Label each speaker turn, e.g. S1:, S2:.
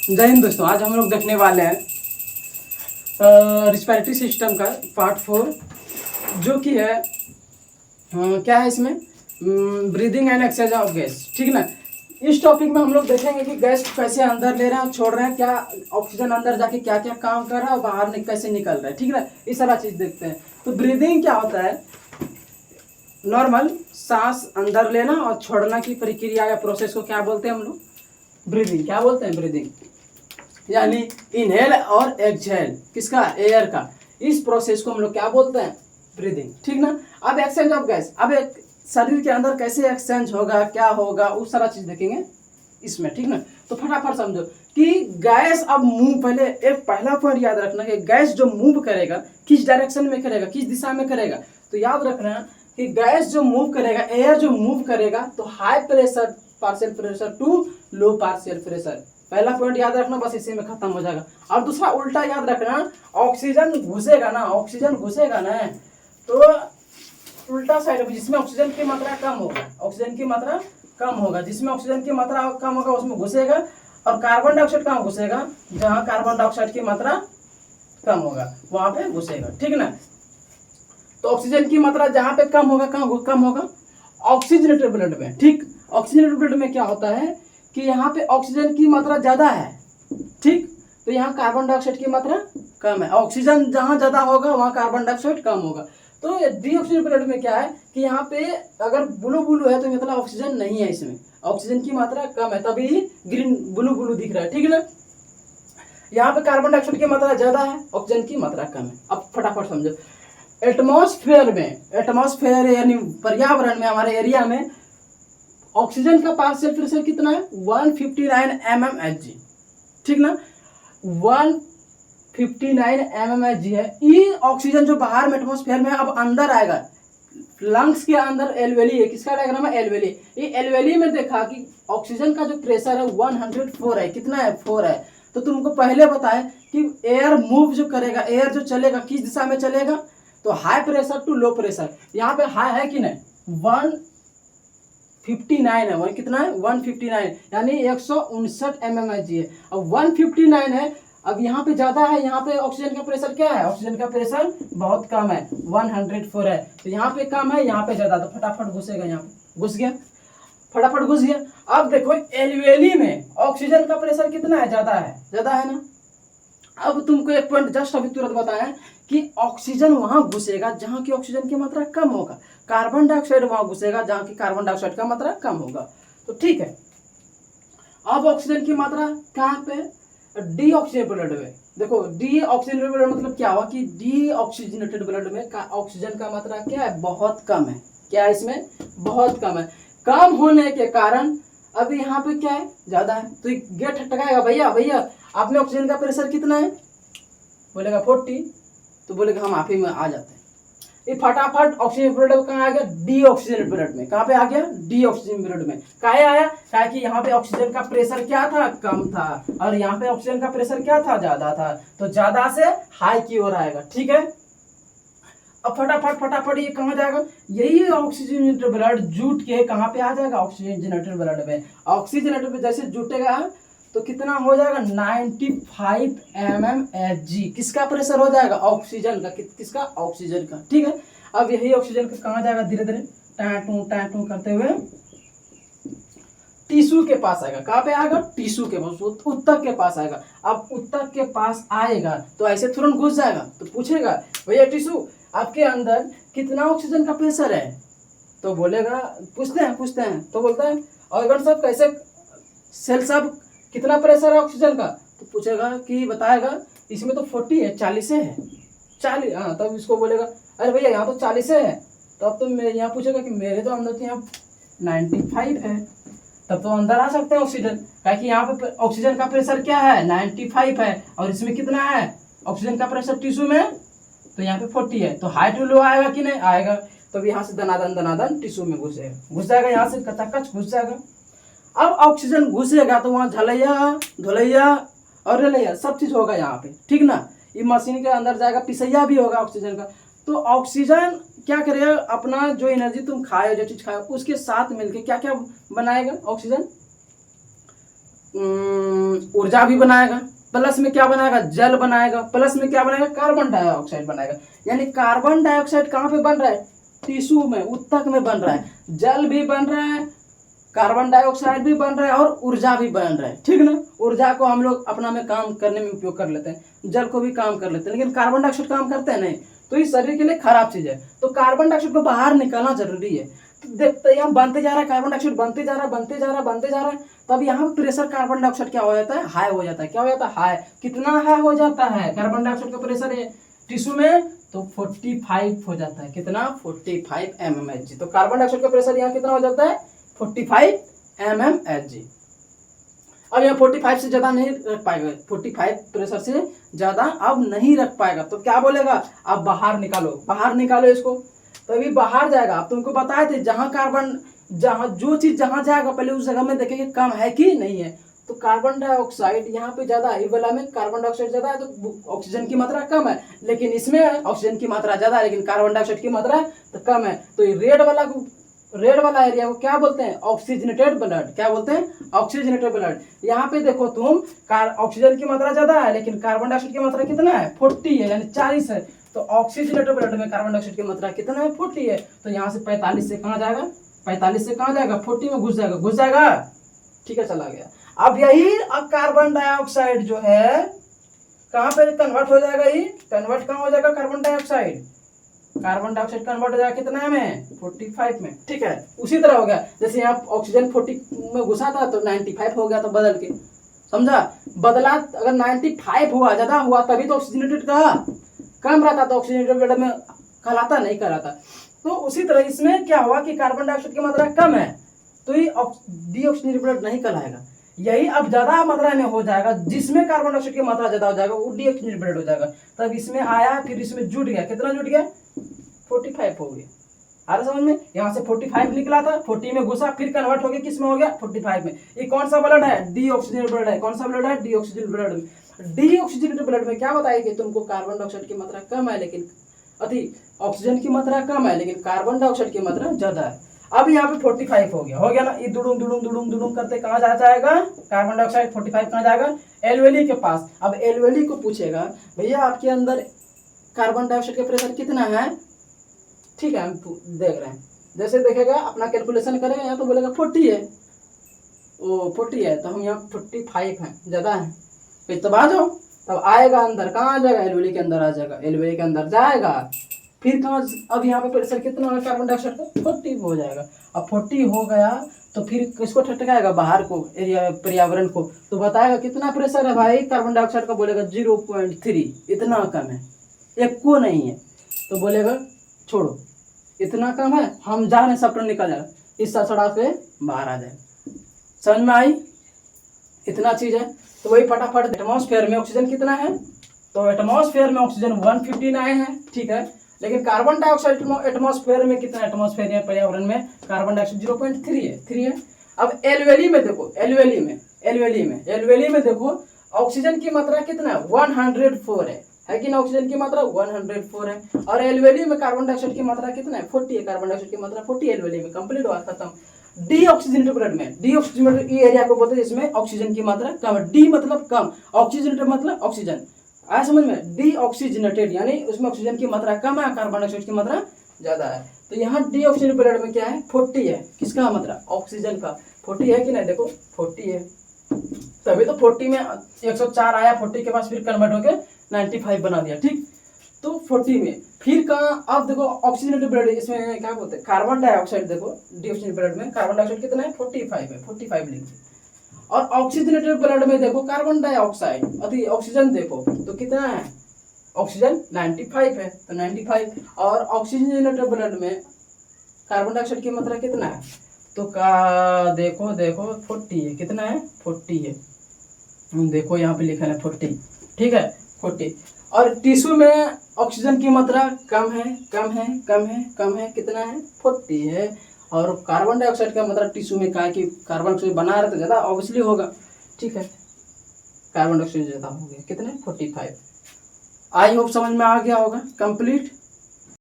S1: जय हिंद दोस्तों। आज हम लोग देखने वाले हैं रिस्पिरेटरी सिस्टम का पार्ट 4, जो कि है क्या है इसमें, breathing and exchange of gas. ठीक ना। इस टॉपिक में हम लोग देखेंगे कि गैस कैसे अंदर ले रहे हैं, छोड़ रहे हैं, क्या ऑक्सीजन अंदर जाके क्या क्या काम कर रहा है और बाहर कैसे निकल रहा है। ठीक ना, ये सारा चीज देखते हैं। तो ब्रीदिंग क्या होता है, नॉर्मल सांस अंदर लेना और छोड़ना की प्रक्रिया या प्रोसेस को क्या बोलते हैं हम लोग, ब्रीदिंग। क्या बोलते हैं, ब्रीदिंग। यानी इनहेल और एक्सहेल किसका, एयर का। इस प्रोसेस को हम लोग क्या बोलते हैं, ब्रीदिंग। ठीक ना। अब एक्सचेंज ऑफ गैस, अब एक शरीर के अंदर कैसे एक्सचेंज होगा, क्या होगा, वो सारा चीज देखेंगे इसमें। ठीक ना। तो फटाफट समझो कि गैस अब मूव, पहले एक पहला पॉइंट याद रखना कि गैस जो मूव करेगा किस डायरेक्शन में करेगा, किस दिशा में करेगा। तो याद रखना कि गैस जो मूव करेगा, एयर जो मूव करेगा, तो high pressure partial pressure to low partial pressure. पहला पॉइंट याद रखना, बस इसी में खत्म हो जाएगा। और दूसरा उल्टा याद रखना, ऑक्सीजन घुसेगा ना, ऑक्सीजन घुसेगा ना, तो उल्टा साइड में जिसमें ऑक्सीजन की मात्रा कम होगा, ऑक्सीजन की मात्रा कम होगा, जिसमें ऑक्सीजन की मात्रा कम होगा उसमें घुसेगा। और कार्बन डाइऑक्साइड कहाँ घुसेगा, जहां कार्बन डाइऑक्साइड की मात्रा कम होगा वहां पे घुसेगा। ठीक ना। तो ऑक्सीजन की मात्रा जहां पे कम होगा, कहाँ कम होगा, ऑक्सीजनेटेड ब्लड में। ठीक, ऑक्सीजनेटेड ब्लड में क्या होता है कि यहाँ पे ऑक्सीजन की मात्रा ज्यादा है, ठीक, तो यहाँ कार्बन डाइऑक्साइड की मात्रा कम है। ऑक्सीजन जहां ज्यादा होगा वहां कार्बन डाइऑक्साइड कम होगा। तो डीऑक्सीजन ब्लड में क्या है कि यहाँ पे अगर ब्लू ब्लू है तो मतलब ऑक्सीजन नहीं है, इसमें ऑक्सीजन की मात्रा कम है, तभी ग्रीन ब्लू ब्लू दिख रहा है। ठीक है ना। यहाँ पे कार्बन डाइऑक्साइड की मात्रा ज्यादा है, ऑक्सीजन की मात्रा कम है। अब फटाफट समझो, एटमॉस्फेयर में, एटमॉस्फेयर यानी पर्यावरण में, हमारे एरिया में ऑक्सीजन का पार्शियल प्रेशर कितना है, 159 mmHg। ठीक ना, 159 mmHg है। ये ऑक्सीजन जो बाहर में एटमॉस्फेयर में अब अंदर आएगा, लंग्स के अंदर एल्वेली है, किसका डायग्राम है, एल्वेली। ये एल्वेली में देखा कि ऑक्सीजन का जो प्रेशर है 104 है, कितना है, 4 है। तो तुमको पहले बताया कि एयर मूव जो करेगा, एयर जो चलेगा किस दिशा में चलेगा, तो high pressure to low pressure. यहाँ पे हाई है कि नहीं, 159 है, वह कितना है, 159 यानी 159 mmHg है। अब 159 है, अब यहाँ पे ज्यादा है, यहाँ पे ऑक्सीजन का प्रेशर क्या है, ऑक्सीजन का प्रेशर बहुत कम है, 104 है। तो यहाँ पे कम है, यहाँ पे ज्यादा, तो फटाफट घुसेगा, यहाँ पे घुस गया, फटाफट घुस गया। अब देखो एल्वेली में ऑक्सीजन का प्रेशर कितना है, ज्यादा है, ज्यादा है ना। अब तुमको एक पॉइंट जस्ट अभी तुरंत बताया कि ऑक्सीजन वहां घुसेगा जहां की ऑक्सीजन की मात्रा कम होगा, कार्बन डाइऑक्साइड वहां घुसेगा जहां की कार्बन डाइऑक्साइड का मात्रा कम होगा। तो ठीक है। अब ऑक्सीजन की मात्रा कहाँ पे, डीऑक्सीजनेटेड ब्लड में। देखो डीऑक्सीजनेटेड ब्लड मतलब क्या हुआ कि डीऑक्सीजनेटेड ब्लड में ऑक्सीजन का मात्रा क्या है, बहुत कम है। क्या है इसमें, बहुत कम है। कम होने के कारण अब यहाँ पे क्या है, ज्यादा है। तो गेट टकाएगा, भैया भैया आप में ऑक्सीजन का प्रेशर कितना है, बोलेगा 40, तो बोलेगा हम आप ही में आ जाते हैं। ये फटाफट ऑक्सीजन ब्लड कहाँ आ गया, डीऑक्सीजन ब्लड में। कहाँ पे आ गया, डीऑक्सीजन ब्लड में। काहे आया, काहे कि यहाँ पे ऑक्सीजन का प्रेशर क्या था, कम था, और यहाँ पे ऑक्सीजन का प्रेशर क्या था, ज्यादा था, तो ज्यादा से हाई की ओर आएगा। ठीक है। अब फटाफट फटाफट ये कहाँ जाएगा, यही ऑक्सीजनेटेड ब्लड जुट के कहाँ पे आ जाएगा, ऑक्सीजनेटेड ब्लड में। ऑक्सीजनेटेड में जैसे जुटेगा तो कितना हो जाएगा, 95 mmHg। किसका प्रेशर हो जाएगा, ऑक्सीजन का, किसका, ऑक्सीजन का। ठीक है। अब यही ऑक्सीजन का कहाँ जाएगा, धीरे धीरे टैटू करते हुए टिश्यू के पास आएगा। कहाँ पे आएगा, टिश्यू के पास, उत्तक के पास आएगा। अब उत्तक के पास आएगा तो ऐसे तुरंत घुस जाएगा, तो पूछेगा भैया टिश्यू आपके अंदर कितना ऑक्सीजन का प्रेशर है, तो बोलेगा, पूछते हैं तो बोलता है ऑर्गन सब कैसे, सेल सब कितना प्रेशर है ऑक्सीजन का, तो पूछेगा कि बताएगा इसमें तो 40 है, 40 है, 40। हाँ, तब इसको बोलेगा अरे भैया यहाँ तो 40 है। तब तो मैं यहाँ पूछेगा कि मेरे तो अंदर तो यहाँ 95 है, तब तो अंदर आ सकते हैं ऑक्सीजन, क्योंकि यहाँ पे ऑक्सीजन का प्रेशर क्या है, 95 है, और इसमें कितना है ऑक्सीजन का प्रेशर टिश्यू में, तो यहाँ पे 40 है, तो हाई टू लो आएगा कि नहीं आएगा। तो यहाँ से दनादन टिश्यू में घुस जाएगा, यहाँ से कचाकच घुस जाएगा। अब ऑक्सीजन घुसेगा तो वहां झलैया, धुलैया और रलैया सब चीज होगा यहाँ पे। ठीक ना। ये मशीन के अंदर जाएगा, पिसैया भी होगा ऑक्सीजन का। तो ऑक्सीजन क्या करेगा, अपना जो एनर्जी तुम खाए, जो चीज खाए, उसके साथ मिलके क्या क्या बनाएगा, ऑक्सीजन ऊर्जा भी बनाएगा, प्लस में क्या बनाएगा, जल बनाएगा, प्लस में क्या बनाएगा, कार्बन डाइऑक्साइड बनाएगा। यानी कार्बन डाइऑक्साइड कहाँ पे बन रहा है, टिश्यू में, ऊतक में बन रहा है। जल भी बन रहा है, कार्बन डाइऑक्साइड भी बन रहा है और ऊर्जा भी बन रहा है, ठीक ना। ऊर्जा को हम लोग अपना में काम करने में उपयोग कर लेते हैं, जल को भी काम कर लेते हैं, लेकिन कार्बन डाइऑक्साइड काम करते हैं नहीं, तो ये शरीर के लिए खराब चीज है। तो कार्बन डाइऑक्साइड को बाहर निकालना जरूरी है। तो देखते हैं, बनते जा रहा है कार्बन डाइऑक्साइड, बनते जा रहा है, बनते जा रहा है, बनते जा रहा है। तब यहाँ प्रेशर कार्बन डाइऑक्साइड क्या हो जाता है, हाई हो जाता है। क्या हो जाता है, हाई। कितना हाई हो जाता है कार्बन डाइऑक्साइड का प्रेशर है टिश्यू में, तो 45 हो जाता है। कितना, 45 mmHg। तो कार्बन डाइऑक्साइड का प्रेशर यहाँ कितना हो जाता है, 45 mmHg। अब यहाँ 45 से ज्यादा नहीं रख पाएगा, 45 प्रेशर से ज्यादा अब नहीं रख पाएगा। तो क्या बोलेगा, अब बाहर निकालो, बाहर निकालो इसको। तो अभी बाहर जाएगा। अब तुमको बताए थे जहां कार्बन, जहां जो चीज जहां जाएगा पहले उस जगह में देखेंगे कम है कि नहीं है। तो कार्बन डाइऑक्साइड यहाँ पे ज्यादा है, ये वाला में कार्बन डाइऑक्साइड ज्यादा है तो ऑक्सीजन की मात्रा कम है, लेकिन इसमें ऑक्सीजन की मात्रा ज्यादा है लेकिन कार्बन डाइऑक्साइड की मात्रा तो कम है। तो ये रेड वाला एरिया को क्या बोलते हैं, ऑक्सीजनेटेड ब्लड। क्या बोलते हैं, ऑक्सीजनेटेड ब्लड। यहाँ पे देखो तुम, ऑक्सीजन की मात्रा ज्यादा है लेकिन कार्बन डाइऑक्साइड की मात्रा कितना है, 40 है, यानी 40 है। तो ऑक्सीजनेटेड ब्लड में कार्बन डाइऑक्साइड की मात्रा कितना है, 40 है। तो यहाँ से 45 से कहाँ जाएगा, 45 से कहाँ जाएगा, 40 में घुस जाएगा, घुस जाएगा, ठीक है, चला गया। अब यही अब कार्बन डाइऑक्साइड जो है कहाँ पे कन्वर्ट हो जाएगा, ये कन्वर्ट कहाँ हो जाएगा, कार्बन डाइऑक्साइड कन्वर्ट हो जाएगा कितना में, 45 में, ठीक है। उसी तरह हो गया, जैसे यहाँ ऑक्सीजन 40 में घुसा था तो 95 हो गया, तो बदल के, समझा, बदला। अगर 95 हुआ, ज्यादा हुआ तभी तो ऑक्सीजनेटेड का कम रहता, तो ऑक्सीजनेटेड ब्लड में कहलाता, नहीं कहलाता। तो उसी तरह इसमें क्या हुआ कि कार्बन डाइऑक्साइड की मात्रा कम है तो ये डीऑक्सीजनेटेड ब्लड नहीं कहलाएगा। यही अब ज्यादा मात्रा में हो जाएगा, जिसमें कार्बन डाइऑक्साइड की मात्रा ज्यादा हो जाएगा वो डीऑक्सीजनेटेड ब्लड हो जाएगा। तब इसमें आया, फिर इसमें जुट गया, कितना जुट गया, 45 हो गया। आ रहा समझ में, यहाँ से 45 निकला था, 40 में घुसा, फिर कन्वर्ट हो गया, किस में हो गया, 45 में। ये कौन सा ब्लड है, डीऑक्सीजनेटेड ब्लड है। कौन सा ब्लड है, डीऑक्सीजनेटेड ब्लड। डीऑक्सीजनेटेड ब्लड में क्या बताया कि तुमको कार्बन डाइऑक्साइड की मात्रा कम है लेकिन ऑक्सीजन की मात्रा कम है लेकिन कार्बन डाइऑक्साइड की मात्रा ज्यादा है। अब यहाँ पे 45 हो गया ना। ये दुडुम दुडुम दुडुम दुडुम करते कहाँ जाएगा, कार्बन डाइऑक्साइड 45 कहाँ जाएगा, एल्वेली के पास। अब एल्वेली को पूछेगा, भैया आपके अंदर कार्बन डाइऑक्साइड का प्रेशर कितना है, ठीक है, हम देख रहे हैं। जैसे देखेगा, अपना कैलकुलेशन करेगा, यहाँ तो बोलेगा 40 है, ओ 40 है, तो हम यहाँ 45 है, ज्यादा है, फिर तब आ जाओ। तब आएगा अंदर, कहाँ आ जाएगा, एल्वेली के अंदर आ जाएगा, एल्वेली के अंदर जाएगा, फिर कहाँ, अब यहाँ पे प्रेशर कितना होगा कार्बन डाइऑक्साइड का, 40 हो जाएगा। अब 40 हो गया तो फिर किसको ठटकाएगा, बाहर को, एरिया पर्यावरण को, तो बताएगा कितना प्रेशर है भाई कार्बन डाइऑक्साइड का, बोलेगा 0.3, इतना कम है, एक को नहीं है, तो बोलेगा छोड़ो, इतना कम है, हम जा रहे सब निकल जाएगा, इस सड़क से बाहर आ जाए। समझ में आई, इतना चीज है। तो वही फटाफट, एटमॉस्फेयर में ऑक्सीजन कितना है, तो एटमॉस्फेयर में ऑक्सीजन 159 है, ठीक है, लेकिन कार्बन डाइऑक्साइड एटमॉस्फेयर में कितना, एटमॉस्फेयर या पर्यावरण में कार्बन डाइऑक्साइड 0.3 है, 3 है। अब एल्वेली में देखो, एल्वेली में देखो ऑक्सीजन की मात्रा कितना है, 104 है कि ना, ऑक्सीजन की मात्रा 104 है। और एल्वेली में कार्बन डाइऑक्साइड की मात्रा कितना है, 40 है, कार्बन डाइऑक्साइड की मात्रा 40 एल्वेली में, कंप्लीट हुआ, खत्म। डीऑक्सीजनेटेड ब्लड में, डीऑक्सीजनेटेड ये एरिया को बोलते हैं जिसमें ऑक्सीजन की मात्रा कम है, डी मतलब कम, ऑक्सीजनेटेड मतलब ऑक्सीजन, आया समझ में, डीऑक्सीजनेटेड यानी उसमें ऑक्सीजन की मात्रा कम है, कार्बन डाइऑक्साइड की मात्रा ज्यादा है। तो यहाँ डीऑक्सीजनेटेड ब्लड में क्या है, 40 है, किसका मात्रा, ऑक्सीजन का 40 है कि नहीं, देखो 40 है, तभी तो 40 में 104 आया, 40 के पास फिर कन्वर्ट होके 95 बना दिया, ठीक। तो 40 में फिर कहाँ, अब देखो ऑक्सीजनेटेड ब्लड, इसमें क्या बोलते हैं, कार्बन डाइऑक्साइड, देखो डीऑक्सीजनेटेड ब्लड में कार्बन डाइऑक्साइड कितना है, 45 है, 45 लिखिए। और ऑक्सीजनेटेड ब्लड में देखो कार्बन डाइऑक्साइड अति ऑक्सीजन देखो तो कितना है, ऑक्सीजन 95 है, तो 95। और ऑक्सीजनेटेड ब्लड में कार्बन डाइऑक्साइड की मात्रा कितना है, तो का देखो 40 है, कितना है, 40 है, देखो यहाँ पे लिखा है 40, ठीक है, 40। और टिश्यू में ऑक्सीजन की मात्रा कम है, कितना है, 40 है। और कार्बन डाइऑक्साइड का मात्रा टिश्यू में, कहा कि कार्बन डाइऑक्साइड बना रहे तो ज्यादा ऑब्वियसली होगा, ठीक है, कार्बन डाइऑक्साइड ज्यादा हो गया, कितने, 45। आई होप समझ में आ गया होगा, कंप्लीट।